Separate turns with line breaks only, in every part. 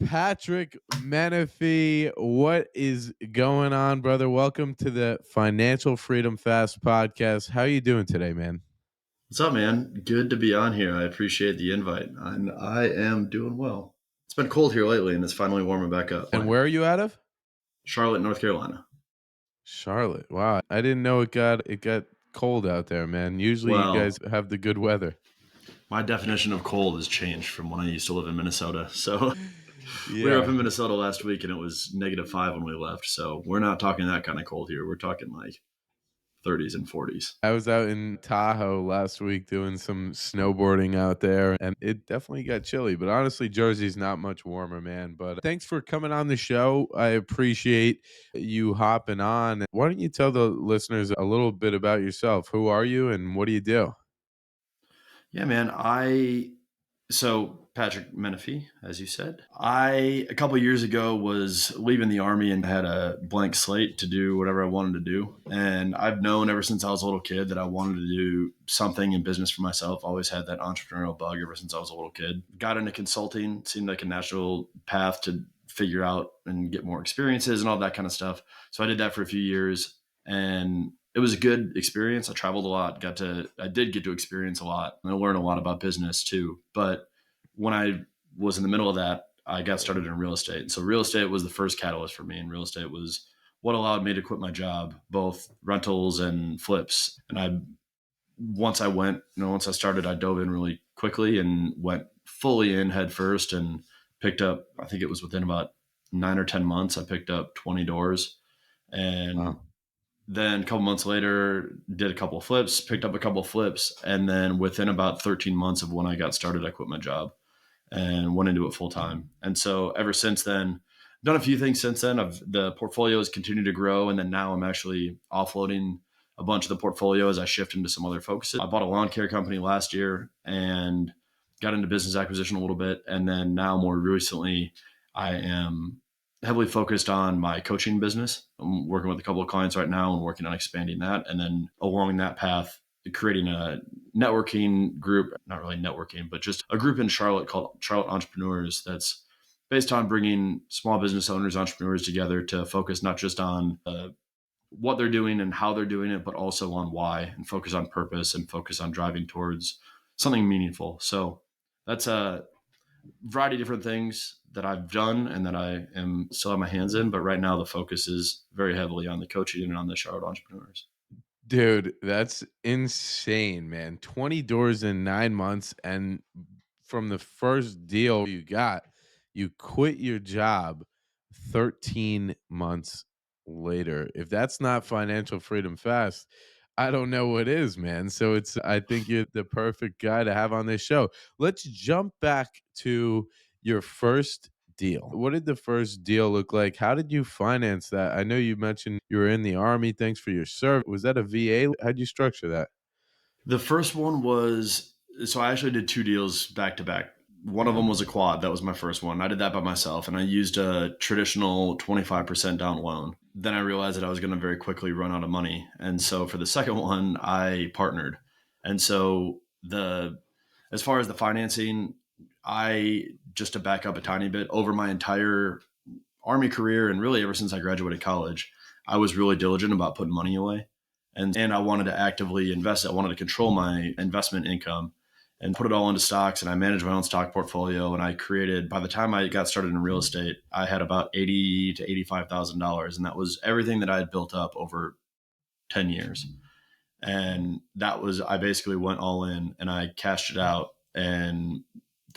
Patrick Menefee, what is going on, brother? Welcome to the Financial Freedom Fast podcast. How you doing today, man?
What's up, man? Good to be on here. I appreciate the invite, and I am doing well. It's been cold here lately, and it's finally warming back up.
And where are you out of?
Charlotte, North Carolina.
Charlotte. Wow, I didn't know it got cold out there, man. Usually, you guys
Well,
have the good weather.
my definition of cold has changed from when I used to live in Minnesota. So we were up
Yeah,
in Minnesota last week, and it was -5 when we left. So we're not talking that kind of cold here. We're talking like 30s and 40s.
I was out in Tahoe last week doing some snowboarding out there, and it definitely got chilly. But honestly, Jersey's not much warmer, man. But thanks for coming on the show. I appreciate you hopping on. Why don't you tell the listeners a little bit about yourself? Who are you and what do you do?
Yeah, man. So Patrick Menefee, as you said, I a couple years ago was leaving the army and had a blank slate to do whatever I wanted to do. And I've known ever since I was a little kid that I wanted to do something in business for myself. Always had that entrepreneurial bug ever since I was a little kid. Got into consulting, seemed like a natural path to figure out and get more experiences and all that kind of stuff. So I did that for a few years, and it was a good experience. I traveled a lot, I did get to experience a lot and I learned a lot about business too. But when I was in the middle of that, I got started in real estate. And so real estate was the first catalyst for me. And real estate was what allowed me to quit my job, both rentals and flips. And once I started, I dove in really quickly and went fully in head first and picked up, I think it was within about 9 or 10 months, I picked up 20 doors. And
Wow.
then a couple months later, did a couple of flips, picked up a couple of flips. And then within about 13 months of when I got started, I quit my job and went into it full time. And so ever since then, done a few things since then. The portfolio has continued to grow. And then now I'm actually offloading a bunch of the portfolio as I shift into some other focuses. I bought a lawn care company last year and got into business acquisition a little bit. And then now more recently, I am heavily focused on my coaching business. I'm working with a couple of clients right now and working on expanding that. And then along that path, creating a networking group, not really networking, but just a group in Charlotte called Charlotte Entrepreneurs that's based on bringing small business owners, entrepreneurs together to focus not just on what they're doing and how they're doing it, but also on why, and focus on purpose and focus on driving towards something meaningful. So that's a variety of different things that I've done and that I am still have my hands in. But right now the focus is very heavily on the coaching and on the Charlotte Entrepreneurs.
Dude, that's insane, man. 20 doors in 9 months. And from the first deal you got, you quit your job 13 months later. If that's not financial freedom fast, I don't know what is, man. So I think you're the perfect guy to have on this show. Let's jump back to your first deal. What did the first deal look like? How did you finance that? I know you mentioned you were in the army. Thanks for your service. Was that a VA? How'd you structure that?
The first one was, so I actually did two deals back to back. One of them was a quad. That was my first one. I did that by myself and I used a traditional 25% down loan. Then I realized that I was going to very quickly run out of money. And so for the second one, I partnered. And so as far as the financing, just to back up a tiny bit, over my entire army career and really ever since I graduated college, I was really diligent about putting money away. And I wanted to actively invest it. I wanted to control my investment income and put it all into stocks. And I managed my own stock portfolio. And I created, by the time I got started in real estate, I had about $80,000 to $85,000, and that was everything that I had built up over 10 years. And I basically went all in and I cashed it out, and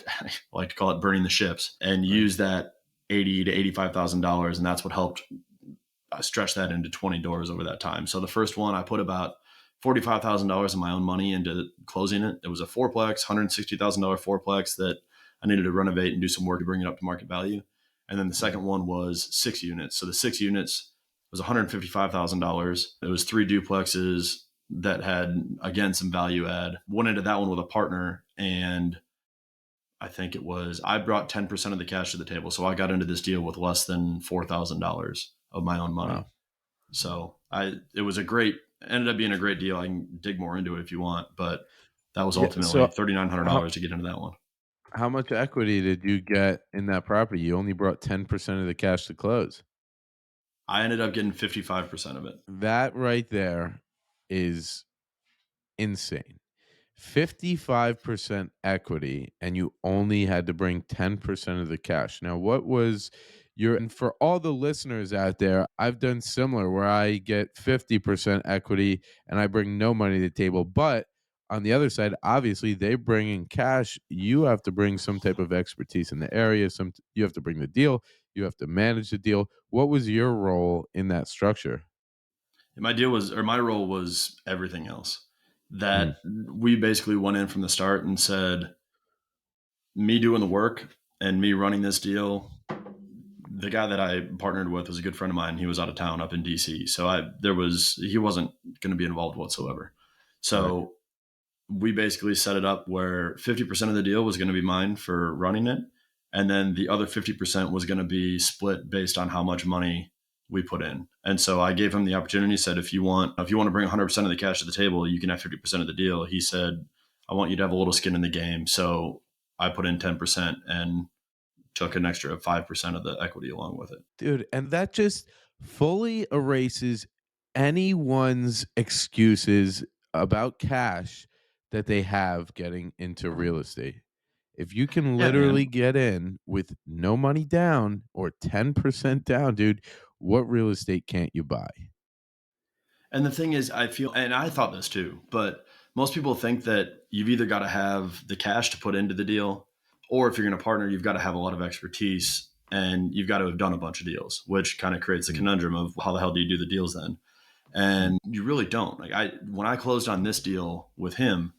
I like to call it burning the ships, and use that $80,000 to $85,000, and that's what helped stretch that into 20 doors over that time. So the first one, I put about $45,000 of my own money into closing it. It was a fourplex, $160,000 fourplex that I needed to renovate and do some work to bring it up to market value. And then the second one was 6 units. So the 6 units was $155,000. It was three duplexes that had, again, some value add. Went into that one with a partner, and I brought 10% of the cash to the table. So I got into this deal with less than $4,000 of my own money.
Wow.
So ended up being a great deal. I can dig more into it if you want, but that was
Yeah.
ultimately
So
$3,900
how,
to get into that one.
How much equity did you get in that property? You only brought 10% of the cash to close.
I ended up getting 55% of it.
That right there is insane. 55% equity, and you only had to bring 10% of the cash. Now, what was your, and for all the listeners out there, I've done similar where I get 50% equity and I bring no money to the table. But on the other side, obviously, they bring in cash. You have to bring some type of expertise in the area. You have to bring the deal. You have to manage the deal. What was your role in that structure?
My role was everything else.
Mm,
That we basically went in from the start and said, me doing the work and me running this deal. The guy that I partnered with was a good friend of mine. He was out of town up in DC. So he wasn't going to be involved whatsoever.
right.
So we basically set it up where 50% of the deal was going to be mine for running it. And then the other 50% was going to be split based on how much money we put in. And so I gave him the opportunity, said, if you want to bring 100% of the cash to the table, you can have 50% of the deal. He said, I want you to have a little skin in the game. So I put in 10% and took an extra 5% of the equity along with it.
Dude, and that just fully erases anyone's excuses about cash that they have getting into real estate. If you can
Yeah,
literally
man.
get in with no money down or 10% down, dude, what real estate can't you buy?
And the thing is, I feel, and I thought this too, but most people think that you've either got to have the cash to put into the deal, or if you're going to partner, you've got to have a lot of expertise and you've got to have done a bunch of deals, which kind of creates a
Mm,
conundrum of how the hell do you do the deals then?
mm,
And you really don't. When I closed on this deal with him,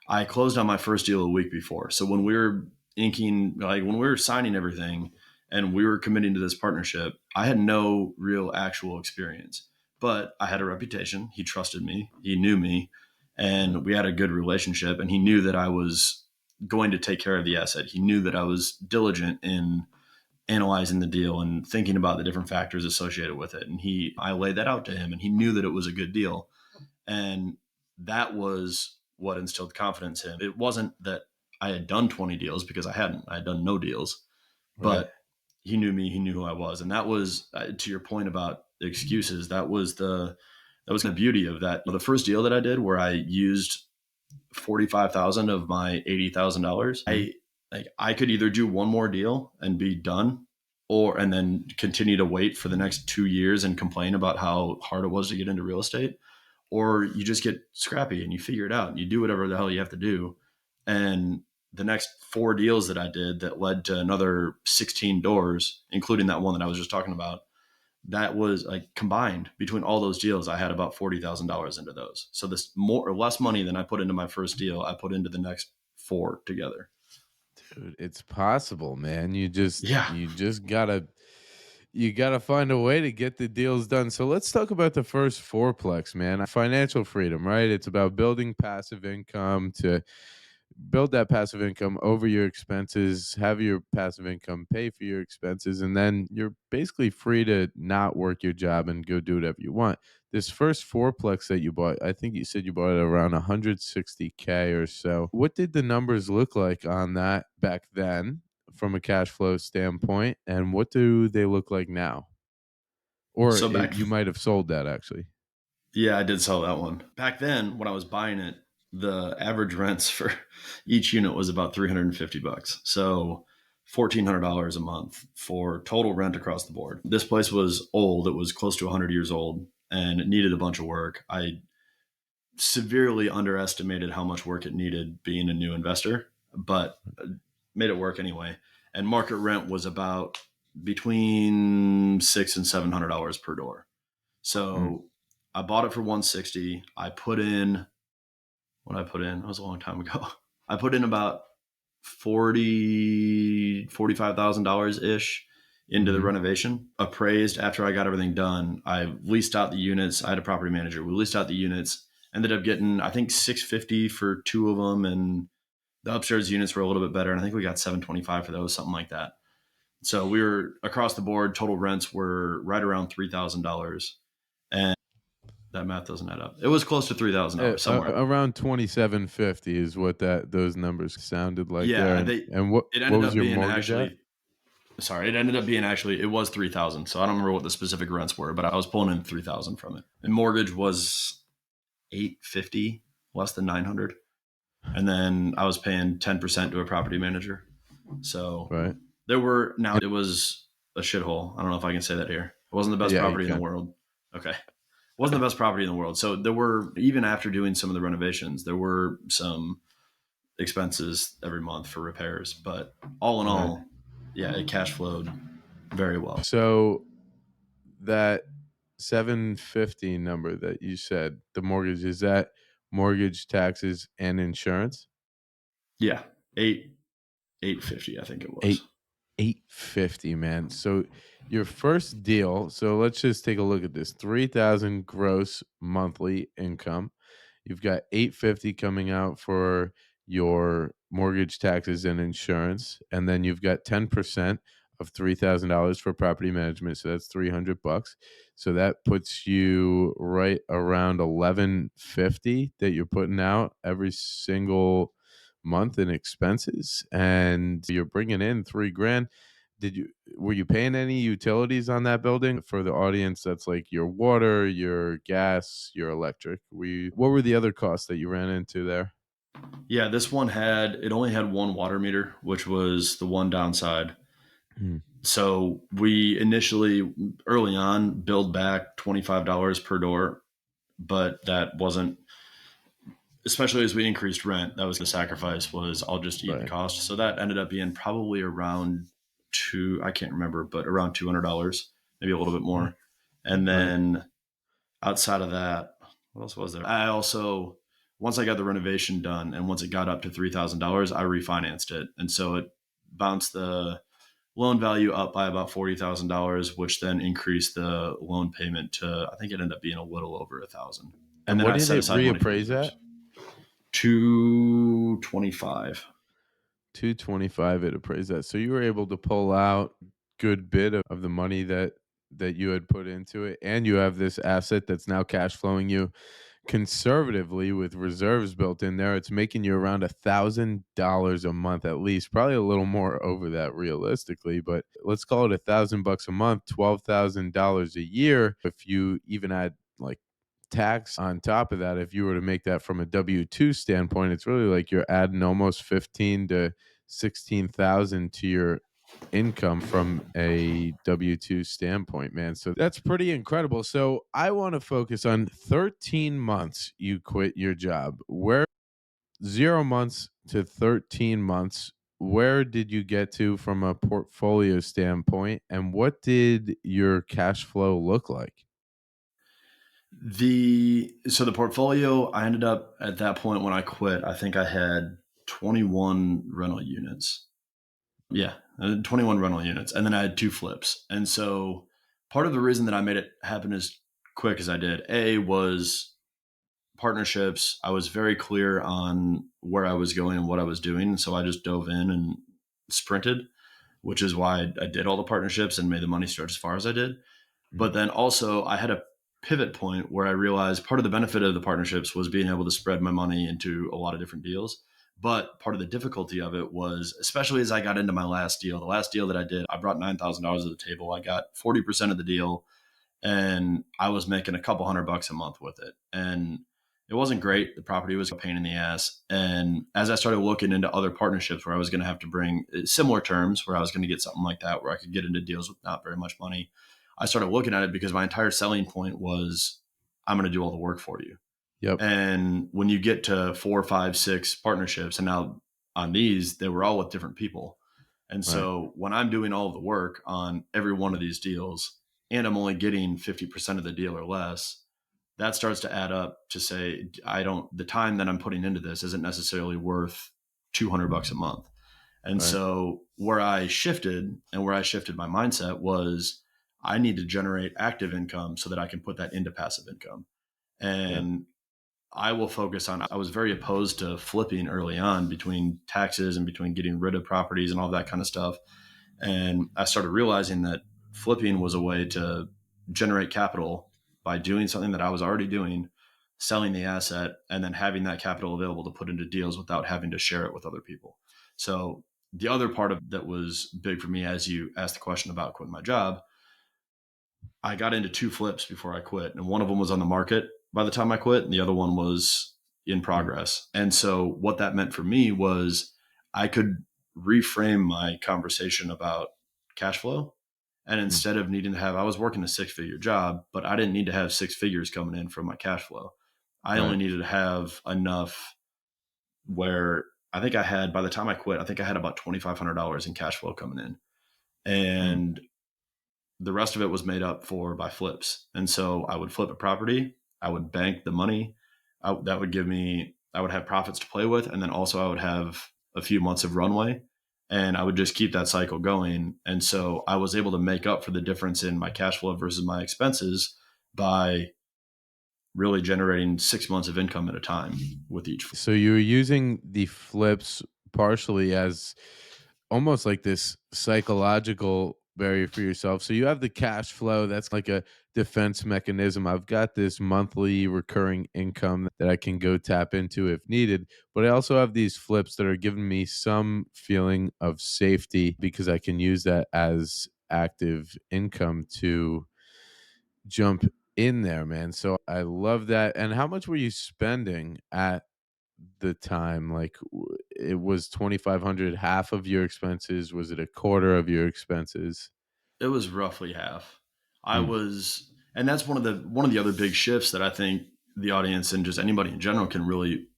I closed on my first deal a week before. So when we were when we were signing everything and we were committing to this partnership, I had no real actual experience, but I had a reputation. He trusted me, he knew me,
right.
and we had a good relationship. And he knew that I was going to take care of the asset. He knew that I was diligent in analyzing the deal and thinking about the different factors associated with it. And I laid that out to him, and he knew that it was a good deal. And that was what instilled confidence in him. It wasn't that I had done 20 deals, because I hadn't. I had done no deals,
Right.
but he knew me. He knew who I was. And that was, to your point about excuses, that was the beauty of that. The first deal that I did where I used 45,000 of my $80,000,
Mm,
I could either do one more deal and be done, and then continue to wait for the next 2 years and complain about how hard it was to get into real estate, or you just get scrappy and you figure it out and you do whatever the hell you have to do. And the next 4 deals that I did that led to another 16 doors, including that one that I was just talking about, that was like combined between all those deals, I had about $40,000 into those. So this more or less money than I put into my first deal, I put into the next 4 together.
dude, it's possible, man.
Yeah.
You gotta find a way to get the deals done. So let's talk about the first fourplex, man. Financial freedom, right? It's about building passive income to build that passive income over your expenses, have your passive income pay for your expenses, and then you're basically free to not work your job and go do whatever you want. This first fourplex that you bought, I think you said you bought it around 160K or so. What did the numbers look like on that back then from a cash flow standpoint, and what do they look like now? Or
So back
you might have sold that actually.
Yeah, I did sell that one. Back then, when I was buying it, the average rents for each unit was about $350. So $1,400 a month for total rent across the board. This place was old. It was close to 100 years old and it needed a bunch of work. I severely underestimated how much work it needed being a new investor, but made it work anyway. And market rent was about between $600 and $700 per door.
Mm,
So I bought it for 160. I put in what I put in. That was a long time ago. I put in about 45,000 dollars ish into the
mhm,
renovation. Appraised after I got everything done. I leased out the units. I had a property manager. We leased out the units. Ended up getting, I think, 650 for 2 of them, and the upstairs units were a little bit better. And I think we got 725 for those, something like that. So we were across the board. Total rents were right around $3,000. And That math doesn't add up. It was close to $3,000 somewhere.
Around 2750 is what those numbers sounded like there.
Yeah,
And
it
what
ended
was
up
your
being
mortgage at?
actually sorry, it ended up being actually it was 3,000. So I don't remember what the specific rents were, but I was pulling in 3,000 from it. And mortgage was 850, less than 900. And then I was paying 10% to a property manager. So
Right.
now it was a shithole. I don't know if I can say that here. It wasn't the best
Yeah, you
property in the
can.
world. Okay. It wasn't the best property in the world. So there were, even after doing some of the renovations, there were some expenses every month for repairs. But all in
Right.
all, yeah, it cash flowed very well.
So that 750 number that you said, the mortgage, is that mortgage, taxes, and insurance?
Yeah. 850, I think it was.
Eight 850, man. So your first deal, so let's just take a look at this. 3,000 gross monthly income. You've got 850 coming out for your mortgage, taxes, and insurance, and then you've got 10% of $3,000 for property management, so that's 300 bucks. So that puts you right around 1150 that you're putting out every single month in expenses, and you're bringing in 3 grand. Were you paying any utilities on that building? For the audience, that's like your water, your gas, your electric. What were the other costs that you ran into there?
Yeah, it only had one water meter, which was the one downside.
Hmm.
So we initially, early on, billed back $25 per door, but that wasn't, especially as we increased rent, that was the sacrifice, was I'll just eat the
Right.
cost. So that ended up being probably around I can't remember, but around $200, maybe a little bit
Right.
more. And
Right.
then outside of that, what else was there? I also, once I got the renovation done and once it got up to $3,000, I refinanced it. And so it bounced the loan value up by about $40,000, which then increased the loan payment to, I think it ended up being a little over 1,000. And
And
then
what
I
did
set
it
aside money for
reappraise
repairs.
at?
225.
225 it appraised at. So you were able to pull out good bit of the money that you had put into it, and you have this asset that's now cash flowing you conservatively with reserves built in there. It's making you around $1,000 a month at least, probably a little more over that realistically, but let's call it $1,000 a month, $12,000 a year. If you even add like tax on top of that, if you were to make that from a W-2 standpoint, it's really like you're adding almost 15 to 16,000 to your income from a W-2 standpoint, man. So that's pretty incredible. So I want to focus on 13 months you quit your job. Where 0 months to 13 months, where did you get to from a portfolio standpoint, and what did your cash flow look like?
The portfolio, I ended up at that point when I quit, I think I had 21 rental units. Yeah, 21 rental units. And then I had two flips. And so part of the reason that I made it happen as quick as I did, A, was partnerships. I was very clear on where I was going and what I was doing. So I just dove in and sprinted, which is why I did all the partnerships and made the money stretch as far as I did. But
Mhm.
then also I had a pivot point where I realized part of the benefit of the partnerships was being able to spread my money into a lot of different deals. But part of the difficulty of it was, especially as I got into my last deal, the last deal that I did, I brought $9,000 to the table. I got 40% of the deal and I was making a couple $100 a month with it. And it wasn't great. The property was a pain in the ass. And as I started looking into other partnerships where I was going to have to bring similar terms, where I was going to get something like that, where I could get into deals with not very much money, I started looking at it because my entire selling point was, I'm going to do all the work for you.
Yep.
And when you get to 4, 5, 6 partnerships, and now on these, they were all with different people. And
Right.
so when I'm doing all of the work on every one of these deals, and I'm only getting 50% of the deal or less, that starts to add up to say, the time that I'm putting into this isn't necessarily worth $200 a month. And
Right.
so where I shifted my mindset was, I need to generate active income so that I can put that into passive income.
Yep.
And I was very opposed to flipping early on, between taxes and between getting rid of properties and all that kind of stuff. And I started realizing that flipping was a way to generate capital by doing something that I was already doing, selling the asset, and then having that capital available to put into deals without having to share it with other people. So the other part of that was big for me, as you asked the question about quitting my job, I got into two flips before I quit, and one of them was on the market by the time I quit, and the other one was in
Mm,
progress. And so, what that meant for me was I could reframe my conversation about cash flow. And
mm,
instead of needing to have, I was working a 6 figure job, but I didn't need to have 6 figures coming in from my cash flow. I only
right.
needed to have enough where I think I had, by the time I quit, I think I had about $2,500 in cash flow coming in.
Mm,
And the rest of it was made up for by flips. And so I would flip a property, I would bank the money. That would give me, I would have profits to play with. And then also I would have a few months of runway, and I would just keep that cycle going. And so I was able to make up for the difference in my cash flow versus my expenses by really generating 6 months of income at a time with each.
so you're using the flips partially as almost like this psychological barrier for yourself. So you have the cash flow, that's like a defense mechanism. I've got this monthly recurring income that I can go tap into if needed, but I also have these flips that are giving me some feeling of safety because I can use that as active income to jump in there, man. So I love that. And how much were you spending at the time? Like, it was 2,500 half of your expenses? Was it a quarter of your expenses?
It was roughly half. I
Mm,
was, and that's one of the other big shifts that I think the audience and just anybody in general can really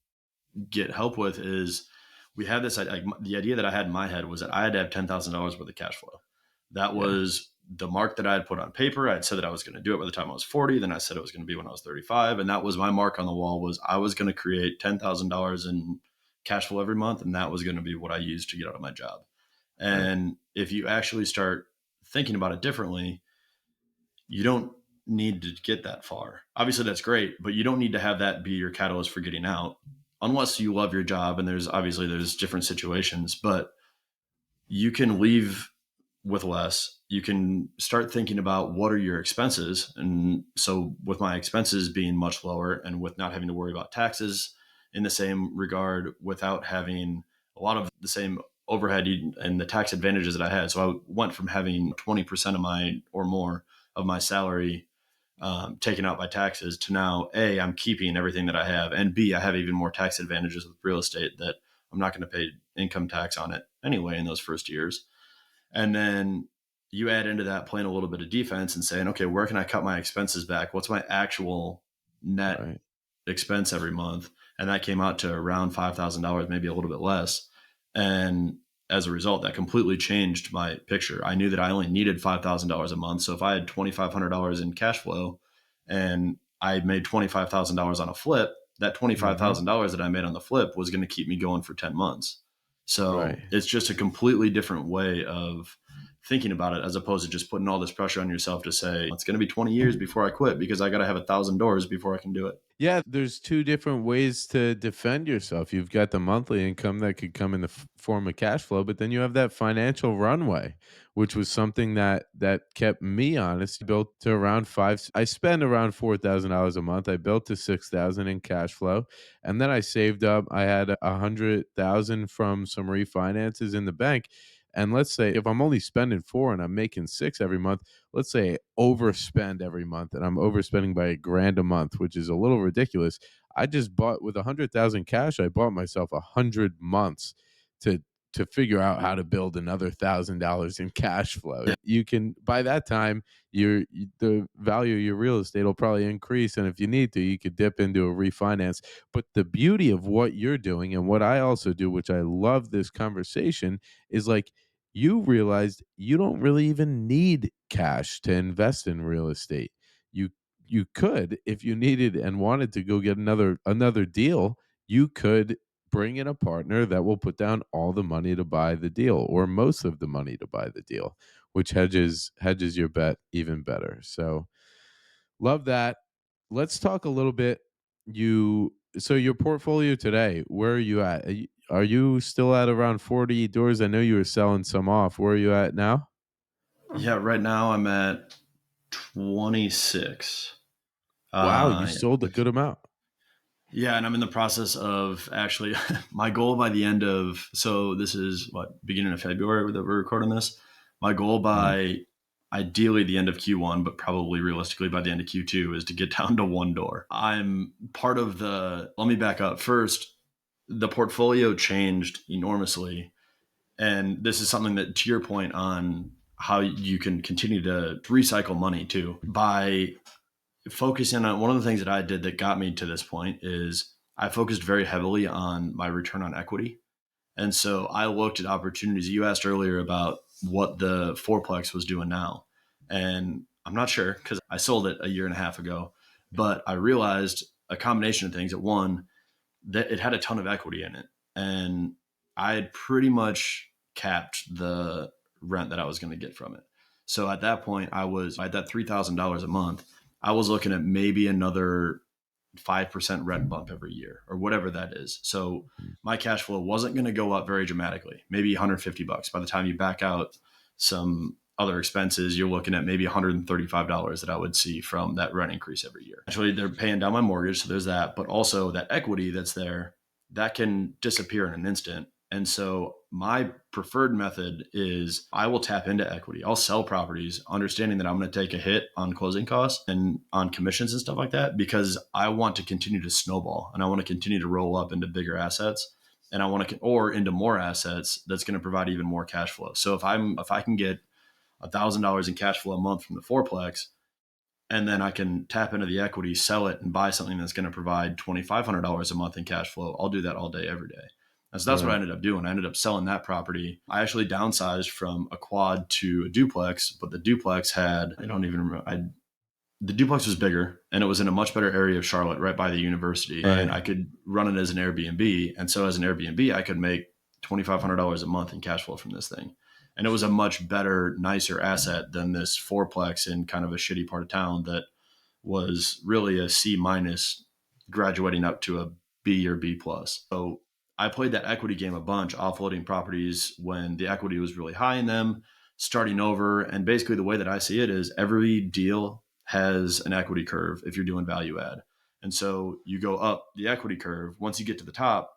get help with is we had this, like, the idea that I had in my head was that I had to have $10,000 worth of cash flow. That
yeah,
was the mark that I had put on paper. I had said that I was going to do it by the time I was 40. Then I said it was going to be when I was 35. And that was my mark on the wall, was I was going to create $10,000 in cash flow every month. And that was going to be what I used to get out of my job.
right,
And if you actually start thinking about it differently, you don't need to get that far. Obviously, that's great, but you don't need to have that be your catalyst for getting out, unless you love your job. And there's different situations, but you can leave with less. You can start thinking about what are your expenses. And so, with my expenses being much lower and with not having to worry about taxes in the same regard, without having a lot of the same overhead and the tax advantages that I had. So, I went from having 20% of my or more of my salary taken out by taxes to now, A, I'm keeping everything that I have, and B, I have even more tax advantages with real estate that I'm not going to pay income tax on it anyway in those first years. And then you add into that playing a little bit of defense and saying, okay, where can I cut my expenses back? What's my actual net
right.
expense every month? And that came out to around $5,000, maybe a little bit less. And as a result, that completely changed my picture. I knew that I only needed $5,000 a month. So if I had $2,500 in cash flow and I made $25,000 on a flip, that
Mhm.
$25,000 that I made on the flip was going to keep me going for 10 months. So
Right.
it's just a completely different way of thinking about it, as opposed to just putting all this pressure on yourself to say, it's going to be 20 years before I quit because I got to have 1,000 doors before I can do it.
Yeah, there's 2 different ways to defend yourself. You've got the monthly income that could come in the form of cash flow, but then you have that financial runway, which was something that kept me honest. Built to around 5 I spend around $4,000 a month. I built to 6,000 in cash flow, and then I saved up. I had 100,000 from some refinances in the bank, and let's say if I'm only spending 4 and I'm making 6 every month, let's say I overspend every month and I'm overspending by a grand a month, which is a little ridiculous. I just bought with 100,000 cash. I bought myself 100 months to figure out how to build another $1,000 in cash flow.
Yeah.
You can by that time the value of your real estate will probably increase, and if you need to, you could dip into a refinance. But the beauty of what you're doing and what I also do, which I love this conversation, is like you realized you don't really even need cash to invest in real estate. You you could, if you needed and wanted to go get another deal, you could bring in a partner that will put down all the money to buy the deal or most of the money to buy the deal, which hedges your bet even better. So, love that. Let's talk a little bit. Your portfolio today, where are you at? Are you still at around 40 doors? I know you were selling some off. Where are you at now?
Yeah. Right now I'm at 26.
Wow, you
Uh,
sold a good amount.
yeah, and I'm in the process of actually my goal by the end of, so this is what, beginning of February that we're recording this. My goal
Right.
by ideally the end of Q1, but probably realistically by the end of Q2 is to get down to one door. I'm part of the, let me back up first. The portfolio changed enormously. And this is something that, to your point on how you can continue to recycle money too, by focusing on one of the things that I did that got me to this point is I focused very heavily on my return on equity. And so I looked at opportunities. You asked earlier about what the fourplex was doing now. And I'm not sure because I sold it a year and a half ago, but I realized a combination of things. At one, that it had a ton of equity in it. And I had pretty much capped the rent that I was going to get from it. So at that point, I was at that $3,000 a month. I was looking at maybe another 5% rent bump every year or whatever that is. So my cash flow wasn't going to go up very dramatically, maybe 150 bucks. By the time you back out some other expenses, you're looking at maybe $135 that I would see from that rent increase every year. Actually, they're paying down my mortgage, so there's that, but also that equity that's there that can disappear in an instant. And so my preferred method is I will tap into equity. I'll sell properties, understanding that I'm going to take a hit on closing costs and on commissions and stuff like that, because I want to continue to snowball and I want to continue to roll up into bigger assets, and I want to, or into more assets that's going to provide even more cash flow. So if I can get $1,000 in cash flow a month from the fourplex, and then I can tap into the equity, sell it, and buy something that's going to provide $2,500 a month in cash flow, I'll do that all day, every day. And so that's what I
Right.
ended up doing. I ended up selling that property. I actually downsized from a quad to a duplex, but the duplex had, I don't even remember, the duplex was bigger and it was in a much better area of Charlotte, right by the university. And
Right.
I could run it as an Airbnb. And so as an Airbnb, I could make $2,500 a month in cash flow from this thing. And it was a much better, nicer asset than this fourplex in kind of a shitty part of town that was really a C minus graduating up to a B or B plus. So I played that equity game a bunch, offloading properties when the equity was really high in them, starting over. And basically the way that I see it is every deal has an equity curve if you're doing value add. And so you go up the equity curve. Once you get to the top,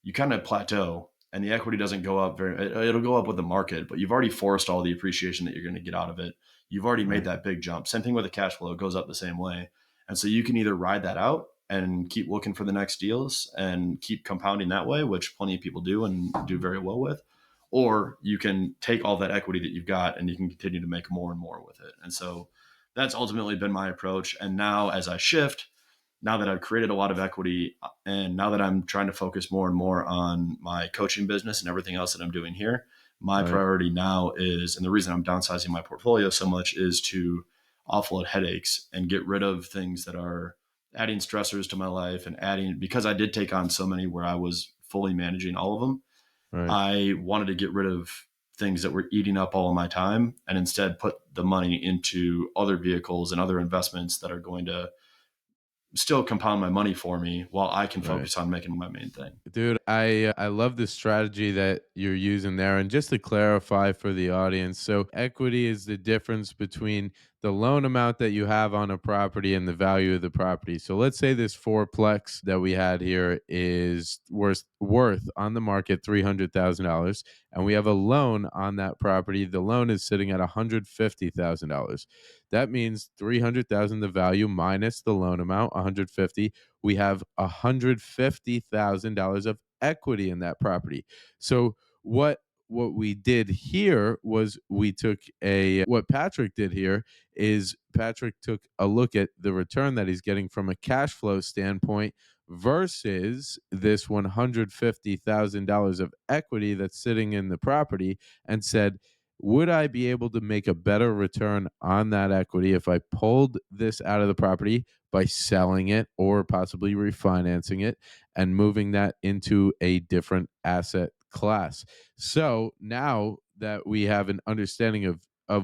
you kind of plateau and the equity doesn't go up it'll go up with the market, but you've already forced all the appreciation that you're going to get out of it. You've already made
Right.
that big jump. Same thing with the cash flow, it goes up the same way. And so you can either ride that out and keep looking for the next deals and keep compounding that way, which plenty of people do and do very well with, or you can take all that equity that you've got and you can continue to make more and more with it. And so that's ultimately been my approach. And now as I shift, now that I've created a lot of equity and now that I'm trying to focus more and more on my coaching business and everything else that I'm doing here, my
Right.
priority now is, and the reason I'm downsizing my portfolio so much is to offload headaches and get rid of things that are adding stressors to my life and adding, because I did take on so many where I was fully managing all of them.
Right.
I wanted to get rid of things that were eating up all of my time and instead put the money into other vehicles and other investments that are going to still compound my money for me while I can
Right.
focus on making my main thing.
Dude, I love the strategy that you're using there. And just to clarify for the audience, so equity is the difference between the loan amount that you have on a property and the value of the property. So let's say this fourplex that we had here is worth on the market $300,000, and we have a loan on that property. The loan is sitting at $150,000. That means 300,000 the value minus the loan amount, 150, we have $150,000 of equity in that property. So what we did here was we took a what Patrick did here is Patrick took a look at the return that he's getting from a cash flow standpoint versus this $150,000 of equity that's sitting in the property and said, would I be able to make a better return on that equity if I pulled this out of the property by selling it or possibly refinancing it and moving that into a different asset class? So now that we have an understanding of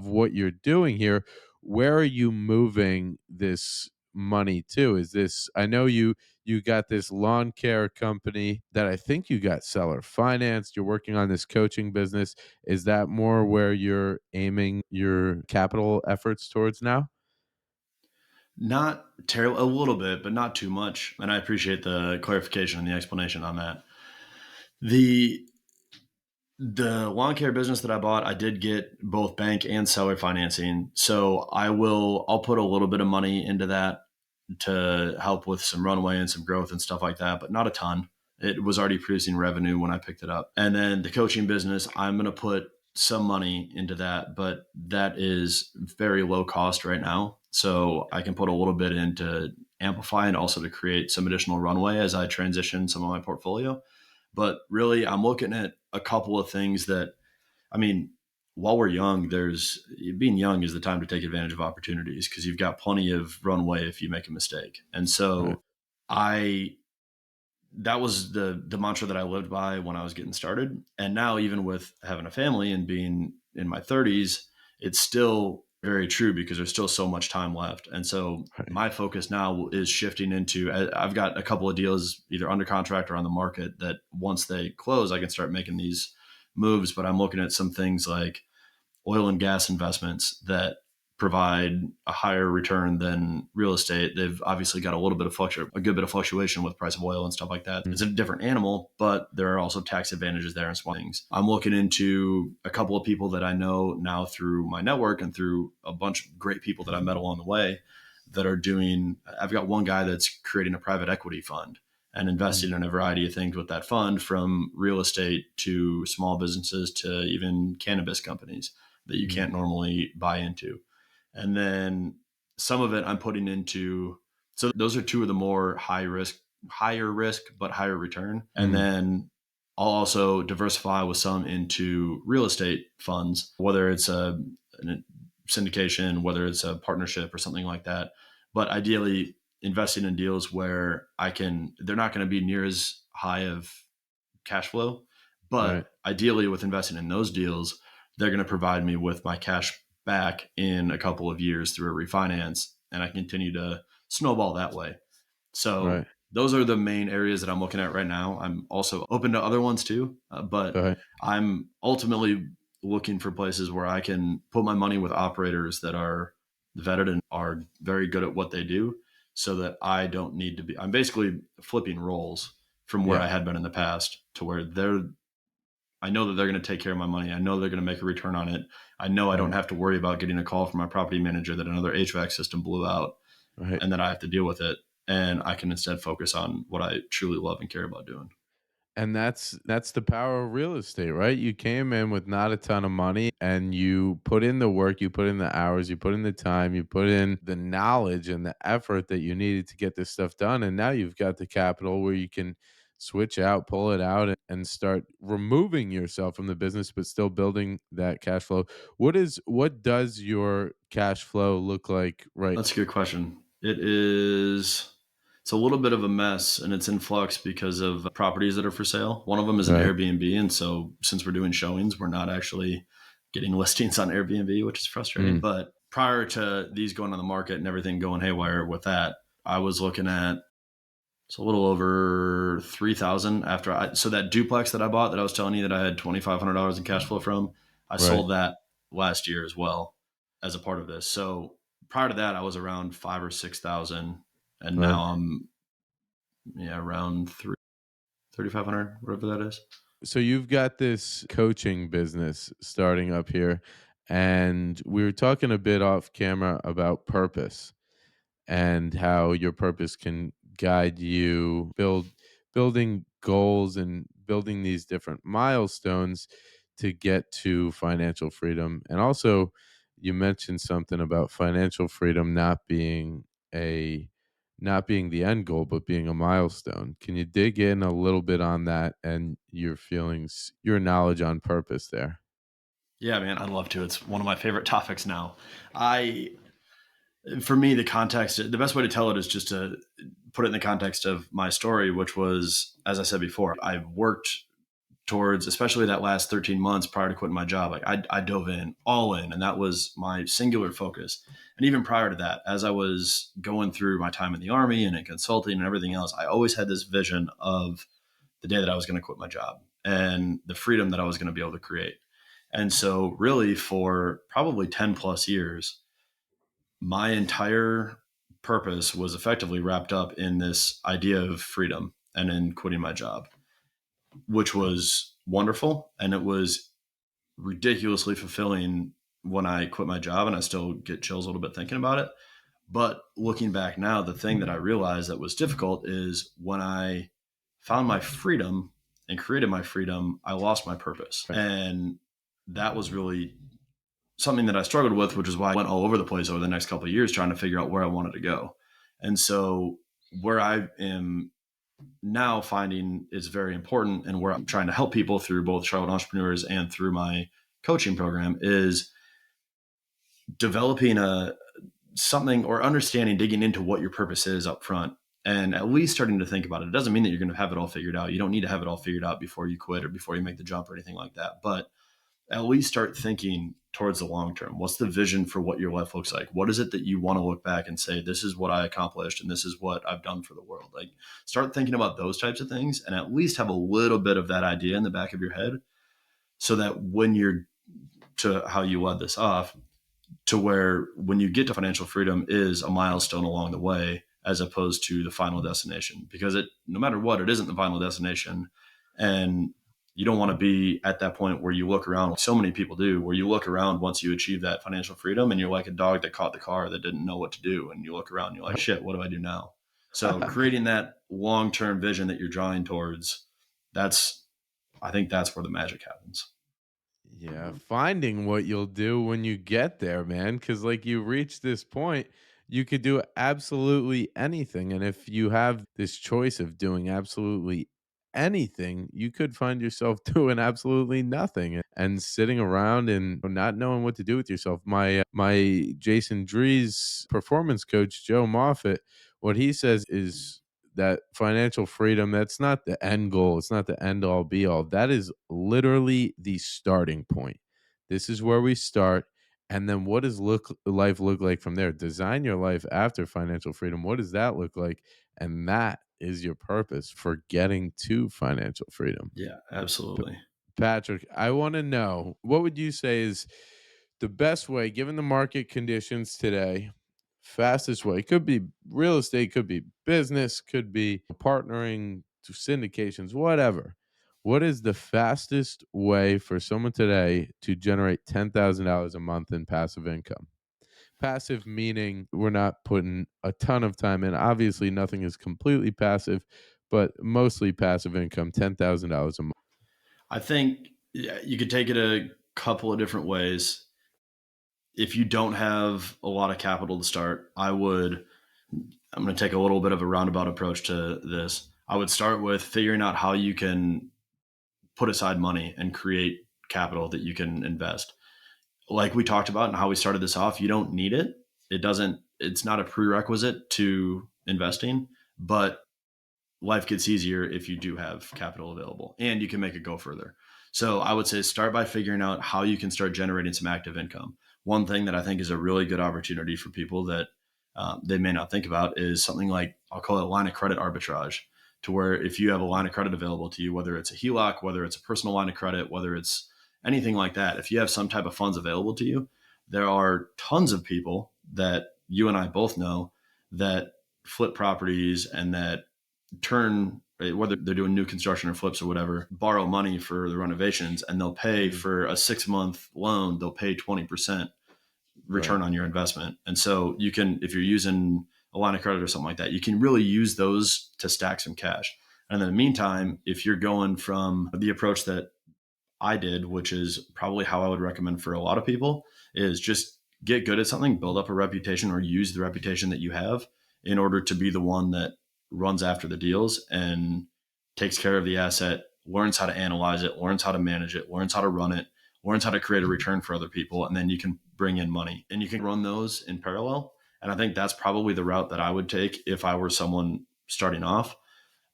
what you're doing here, where are you moving this money to? Is this, I know you got this lawn care company that I think you got seller financed. You're working on this coaching business. Is that more where you're aiming your capital efforts towards now?
Not terrible, a little bit, but not too much. And I appreciate the clarification and the explanation on that. The the lawn care business that I bought, I did get both bank and seller financing. So I'll put a little bit of money into that to help with some runway and some growth and stuff like that, but not a ton. It was already producing revenue when I picked it up. And then the coaching business, I'm going to put some money into that, but that is very low cost right now. So I can put a little bit into amplify and also to create some additional runway as I transition some of my portfolio. But really, I'm looking at a couple of things that, I mean, while we're young, there's being young is the time to take advantage of opportunities because you've got plenty of runway if you make a mistake. And
Right.
so I that was the mantra that I lived by when I was getting started. And now even with having a family and being in my 30s, it's still very true because there's still so much time left. And so
Right.
my focus now is shifting into I've got a couple of deals either under contract or on the market that once they close, I can start making these moves. But I'm looking at some things like oil and gas investments that provide a higher return than real estate. They've obviously got a good bit of fluctuation with the price of oil and stuff like that.
Mm.
It's a different animal, but there are also tax advantages there and small things. I'm looking into a couple of people that I know now through my network and through a bunch of great people that I met along the way that are doing, I've got one guy that's creating a private equity fund and
Mm.
investing in a variety of things with that fund, from real estate to small businesses to even cannabis companies that you
Mm.
can't normally buy into. And then some of it I'm putting into, so those are two of the more higher risk, but higher return. And
Mm.
then I'll also diversify with some into real estate funds, whether it's a syndication, whether it's a partnership or something like that. But ideally, investing in deals where they're not going to be near as high of cash flow.
Right.
But ideally, with investing in those deals, they're going to provide me with my cash back in a couple of years through a refinance, and I continue to snowball that way. So
Right.
those are the main areas that I'm looking at right now. I'm also open to other ones too, but
Right.
I'm ultimately looking for places where I can put my money with operators that are vetted and are very good at what they do, so that I don't need to be. I'm basically flipping roles from where
Yeah.
I had been in the past to where I know that they're going to take care of my money. I know they're going to make a return on it. I know I don't
Right.
have to worry about getting a call from my property manager that another HVAC system blew out
Right.
and that I have to deal with it. And I can instead focus on what I truly love and care about doing.
And that's the power of real estate, right? You came in with not a ton of money and you put in the work, you put in the hours, you put in the time, you put in the knowledge and the effort that you needed to get this stuff done. And now you've got the capital where you can switch out, pull it out, and start removing yourself from the business, but still building that cash flow. What does your cash flow look like right?
That's a good question. It's a little bit of a mess and it's in flux because of properties that are for sale. One of them is an
Right.
Airbnb. And so since we're doing showings, we're not actually getting listings on Airbnb, which is frustrating.
Mm.
But prior to these going on the market and everything going haywire with that, I was looking at it's a little over 3,000 so that duplex that I bought that I was telling you that I had $2,500 in cash flow from, I
Right.
sold that last year as well as a part of this. So prior to that, I was around 5 or 6,000, and
Right.
now I'm around 3,500, whatever that is.
So you've got this coaching business starting up here, and we were talking a bit off camera about purpose and how your purpose can guide you building goals and building these different milestones to get to financial freedom. And also you mentioned something about financial freedom a not being the end goal but being a milestone. Can you dig in a little bit on that and your feelings, your knowledge on purpose there?
Yeah, man, I'd love to. It's one of my favorite topics now. I, for me, the best way to tell it is just to put it in the context of my story, which was, as I said before, I've worked towards, especially that last 13 months prior to quitting my job. Like I dove in all in, and that was my singular focus. And even prior to that, as I was going through my time in the army and in consulting and everything else, I always had this vision of the day that I was going to quit my job and the freedom that I was going to be able to create. And so really for probably 10 plus years, my entire purpose was effectively wrapped up in this idea of freedom and in quitting my job, which was wonderful. And it was ridiculously fulfilling when I quit my job, and I still get chills a little bit thinking about it. But looking back now, the thing that I realized that was difficult is when I found my freedom and created my freedom, I lost my purpose.
Right.
And that was really something that I struggled with, which is why I went all over the place over the next couple of years trying to figure out where I wanted to go. And so where I am now finding is very important, and where I'm trying to help people through both Charlotte Entrepreneurs and through my coaching program, is developing a something or understanding, digging into what your purpose is up front, and at least starting to think about it. It doesn't mean that you're going to have it all figured out. You don't need to have it all figured out before you quit or before you make the jump or anything like that. But at least start thinking towards the long term. What's the vision for what your life looks like? What is it that you want to look back and say, this is what I accomplished and this is what I've done for the world? Like, start thinking about those types of things, and at least have a little bit of that idea in the back of your head, so that when you're, to how you led this off, to where when you get to financial freedom is a milestone along the way, as opposed to the final destination, because it, no matter what, it isn't the final destination. And you don't want to be at that point where you look around, so many people do, where you look around once you achieve that financial freedom and you're like a dog that caught the car that didn't know what to do. And you look around and you're like, shit, what do I do now? So creating that long-term vision that you're drawing towards, I think that's where the magic happens.
Yeah, finding what you'll do when you get there, man. Cause like you reach this point, you could do absolutely anything. And if you have this choice of doing absolutely anything, you could find yourself doing absolutely nothing and sitting around and not knowing what to do with yourself. My Jason Drees performance coach, Joe Moffat, what he says is that financial freedom, that's not the end goal, it's not the end all be all, that is literally the starting point. This is where we start, and then what does life look like from there? Design your life after financial freedom. What does that look like? And that is your purpose for getting to financial freedom.
Yeah, absolutely.
Patrick, I want to know, what would you say is the best way, given the market conditions today, fastest way? Could be real estate, could be business, could be partnering to syndications, whatever. What is the fastest way for someone today to generate $10,000 a month in passive income? Passive meaning we're not putting a ton of time in. Obviously, nothing is completely passive, but mostly passive income, $10,000 a month.
I think, yeah, you could take it a couple of different ways. If you don't have a lot of capital to start, I'm going to take a little bit of a roundabout approach to this. I would start with figuring out how you can put aside money and create capital that you can invest. Like we talked about and how we started this off, you don't need it. It's not a prerequisite to investing, but life gets easier if you do have capital available and you can make it go further. So I would say start by figuring out how you can start generating some active income. One thing that I think is a really good opportunity for people that they may not think about is something like, I'll call it line of credit arbitrage, to where if you have a line of credit available to you, whether it's a HELOC, whether it's a personal line of credit, whether it's anything like that, if you have some type of funds available to you, there are tons of people that you and I both know that flip properties and that turn, whether they're doing new construction or flips or whatever, borrow money for the renovations, and they'll pay for a 6-month loan, they'll pay 20%
Right.
return on your investment. And so you can, if you're using a line of credit or something like that, you can really use those to stack some cash. And in the meantime, if you're going from the approach that I did, which is probably how I would recommend for a lot of people, is just get good at something, build up a reputation, or use the reputation that you have in order to be the one that runs after the deals and takes care of the asset, learns how to analyze it, learns how to manage it, learns how to run it, learns how to create a return for other people. And then you can bring in money and you can run those in parallel. And I think that's probably the route that I would take if I were someone starting off.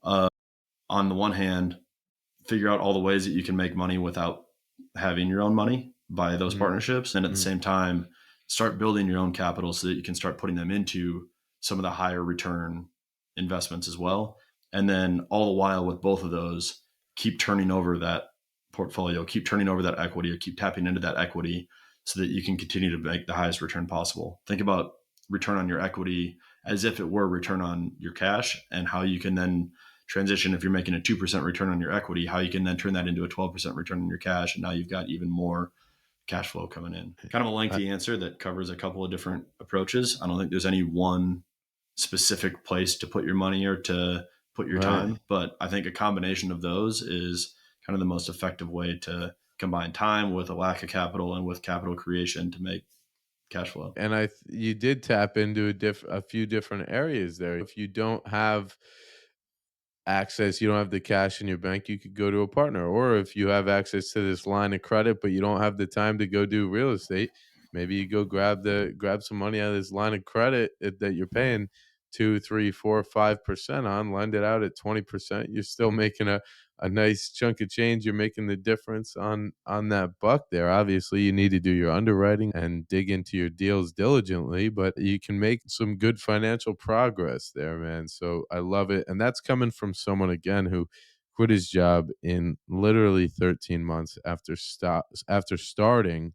Uh, on the one hand, figure out all the ways that you can make money without having your own money by those
Mhm,
partnerships. And at the
mhm.
same time, start building your own capital so that you can start putting them into some of the higher return investments as well. And then all the while with both of those, keep turning over that portfolio, keep turning over that equity, or keep tapping into that equity so that you can continue to make the highest return possible. Think about return on your equity as if it were return on your cash, and how you can then transition if you're making a 2% return on your equity, how you can then turn that into a 12% return on your cash. And now you've got even more cash flow coming in. Kind of a
I,
lengthy answer that covers a couple of different approaches. I don't think there's any one specific place to put your money or to put your
right.
time, but I think a combination of those is kind of the most effective way to combine time with a lack of capital and with capital creation to make cash flow.
And you did tap into a few different areas there. If you don't have access, you don't have the cash in your bank, you could go to a partner. Or if you have access to this line of credit, but you don't have the time to go do real estate, maybe you go grab some money out of this line of credit that you're paying 2, 3, 4, 5% on, lend it out at 20%. You're still making a nice chunk of change. You're making the difference on that buck there. Obviously, you need to do your underwriting and dig into your deals diligently, but you can make some good financial progress there, man. So I love it. And that's coming from someone again who quit his job in literally 13 months after starting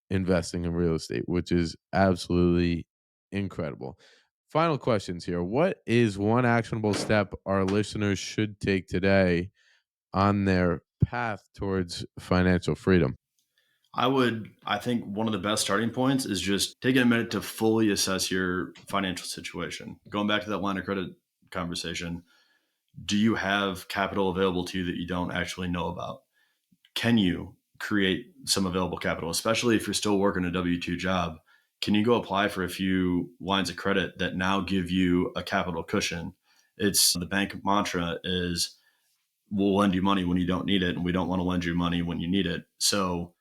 investing in real estate, which is absolutely incredible. Final questions here. What is one actionable step our listeners should take today on their path towards financial freedom?
I think one of the best starting points is just taking a minute to fully assess your financial situation. Going back to that line of credit conversation, do you have capital available to you that you don't actually know about? Can you create some available capital, especially if you're still working a W 2 job? Can you go apply for a few lines of credit that now give you a capital cushion? It's the bank mantra is we'll lend you money when you don't need it, and we don't want to lend you money when you need it. So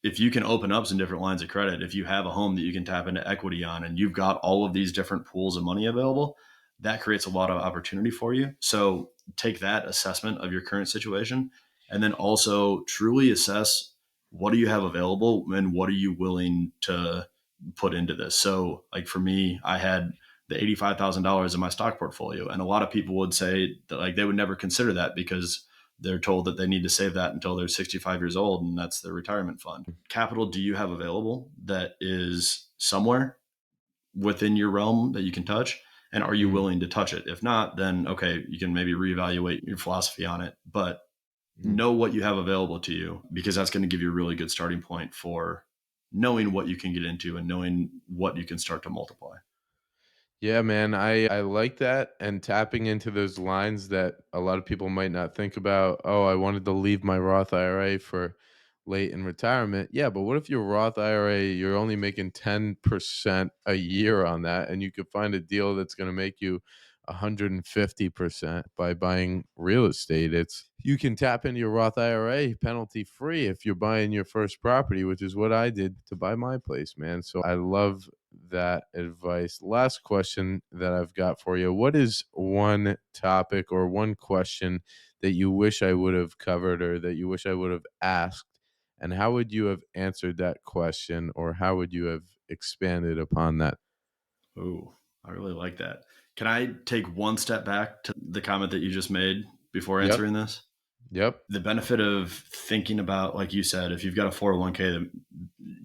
if you can open up some different lines of credit, if you have a home that you can tap into equity on and you've got all of these different pools of money available, that creates a lot of opportunity for you. So take that assessment of your current situation and then also truly assess what do you have available and what are you willing to put into this. So like for me, I had the $85,000 in my stock portfolio, and a lot of people would say that like they would never consider that because they're told that they need to save that until they're 65 years old and that's their retirement fund. Capital do you have available that is somewhere within your realm that you can touch? And are you
Mm,
willing to touch it? If not, then okay, you can maybe reevaluate your philosophy on it. But
mm.
know what you have available to you because that's going to give you a really good starting point for knowing what you can get into and knowing what you can start to multiply.
Yeah, man, I like that, and tapping into those lines that a lot of people might not think about. Oh, I wanted to leave my Roth IRA for late in retirement. Yeah, but what if your Roth IRA, you're only making 10% a year on that, and you could find a deal that's going to make you 150% by buying real estate? It's you can tap into your Roth IRA penalty free if you're buying your first property, which is what I did to buy my place, man. So I love that advice. Last question that I've got for you. What is one topic or one question that you wish I would have covered or that you wish I would have asked? And how would you have answered that question or how would you have expanded upon that?
Oh, I really like that. Can I take one step back to the comment that you just made before
Yep.
answering this?
Yep.
The benefit of thinking about, like you said, if you've got a 401k, that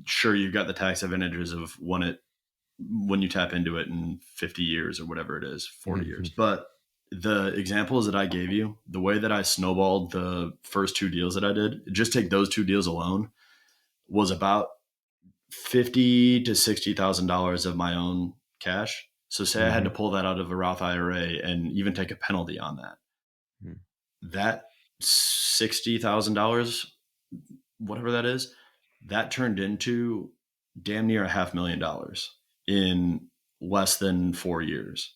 sure you've got the tax advantages of when you tap into it in 50 years or whatever it is, 40
Mhm.
years. But the examples that I gave you, the way that I snowballed the first two deals that I did, just take those two deals alone, was about 50 to $60,000 of my own cash. So say I had to
Mhm.
pull that out of a Roth IRA and even take a penalty on that.
Mhm.
That $60,000, whatever that is, that turned into damn near $500,000 in less than 4 years.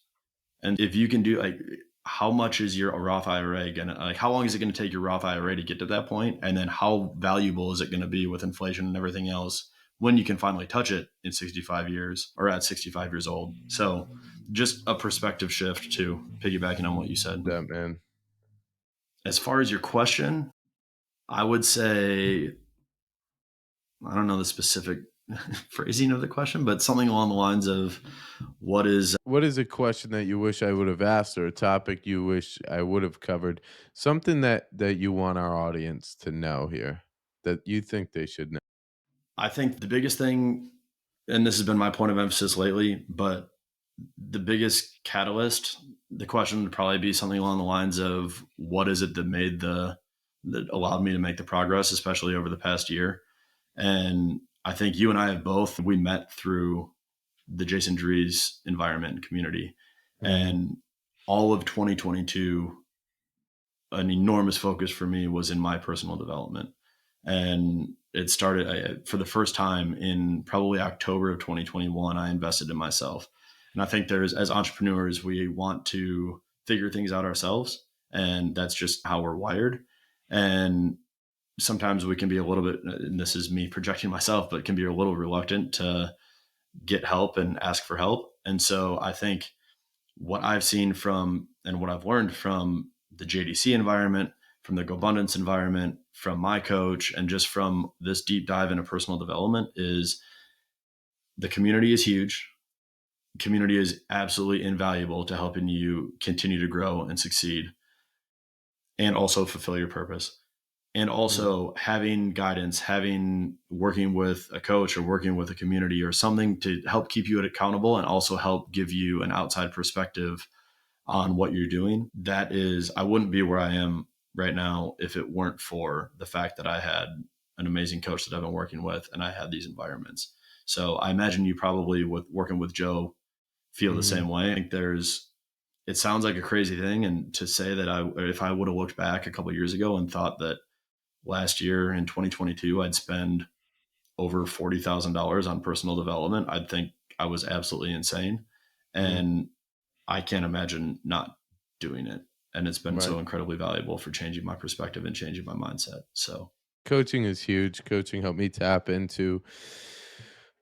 And if you can do like, how much is your Roth IRA gonna like? How long is it going to take your Roth IRA to get to that point? And then how valuable is it going to be with inflation and everything else when you can finally touch it in 65 years or at 65 years old? So, just a perspective shift to piggybacking on what you said.
That man.
As far as your question, I would say I don't know the specific phrasing of the question, but something along the lines of what is
What is a question that you wish I would have asked or a topic you wish I would have covered? Something that you want our audience to know here that you think they should know.
I think the biggest thing and this has been my point of emphasis lately, but the biggest catalyst, the question would probably be something along the lines of what is it that that allowed me to make the progress, especially over the past year. And I think you and I have both, we met through the Jason Drees environment and community.
Mhm.
And all of 2022, an enormous focus for me was in my personal development. And it started for the first time in probably October of 2021. I invested in myself. And I think as entrepreneurs, we want to figure things out ourselves. And that's just how we're wired. And sometimes we can be a little bit, and this is me projecting myself, but can be a little reluctant to get help and ask for help. And so I think what I've seen from and what I've learned from the JDC environment, from the GoBundance environment, from my coach, and just from this deep dive into personal development is the community is huge. Community is absolutely invaluable to helping you continue to grow and succeed and also fulfill your purpose. And
Mhm.
also having guidance, having working with a coach or working with a community or something to help keep you accountable and also help give you an outside perspective on what you're doing. That is, I wouldn't be where I am right now if it weren't for the fact that I had an amazing coach that I've been working with and I had these environments. So I imagine you probably with working with Joe feel the
Mhm.
same way. I think it sounds like a crazy thing. And to say that if I would have looked back a couple of years ago and thought that last year in 2022, I'd spend over $40,000 on personal development, I'd think I was absolutely insane.
Mhm.
And I can't imagine not doing it. And it's been
Right.
so incredibly valuable for changing my perspective and changing my mindset. So,
Coaching is huge. Coaching helped me tap into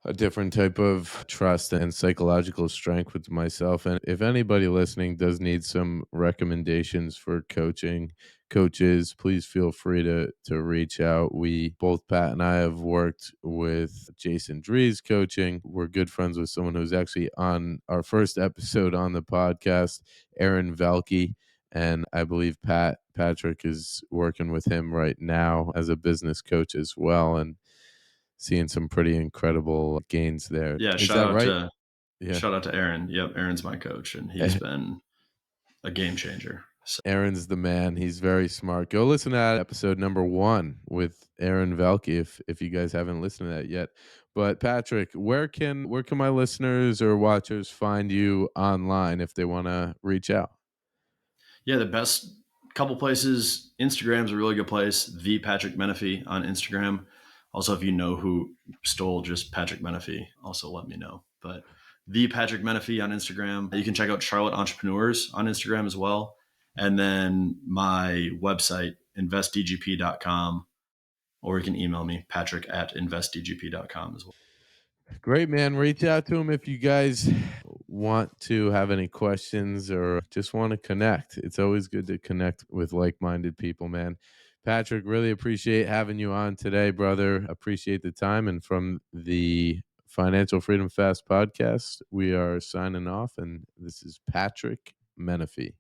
a different type of trust and psychological strength with myself. And if anybody listening does need some recommendations for coaches, please feel free to reach out. We both Pat and I have worked with Jason Drees coaching. We're good friends with someone who's actually on our first episode on the podcast, Aaron Velke. And I believe Patrick is working with him right now as a business coach as well. And seeing some pretty incredible gains there.
yeah,
Is that right? Yeah.
shout out to Aaron. Yep, Aaron's my coach and he's
A
been a game changer. So,
Aaron's the man. He's very smart. Go listen to that episode number 1 with Aaron Velke if you guys haven't listened to that yet. But Patrick, where can my listeners or watchers find you online if they wanna reach out?
yeah, the best couple places. Instagram's a really good place. The Patrick Menefee on Instagram. Also, if you know who stole just Patrick Menefee, also let me know. But the Patrick Menefee on Instagram. You can check out Charlotte Entrepreneurs on Instagram as well. And then my website, investdgp.com, or you can email me, patrick at investdgp.com as well.
Great, man. Reach out to him if you guys want to have any questions or just want to connect. It's always good to connect with like-minded people, man. Patrick, really appreciate having you on today, brother. Appreciate the time. And from the Financial Freedom Fast podcast, we are signing off. And this is Patrick Menefee.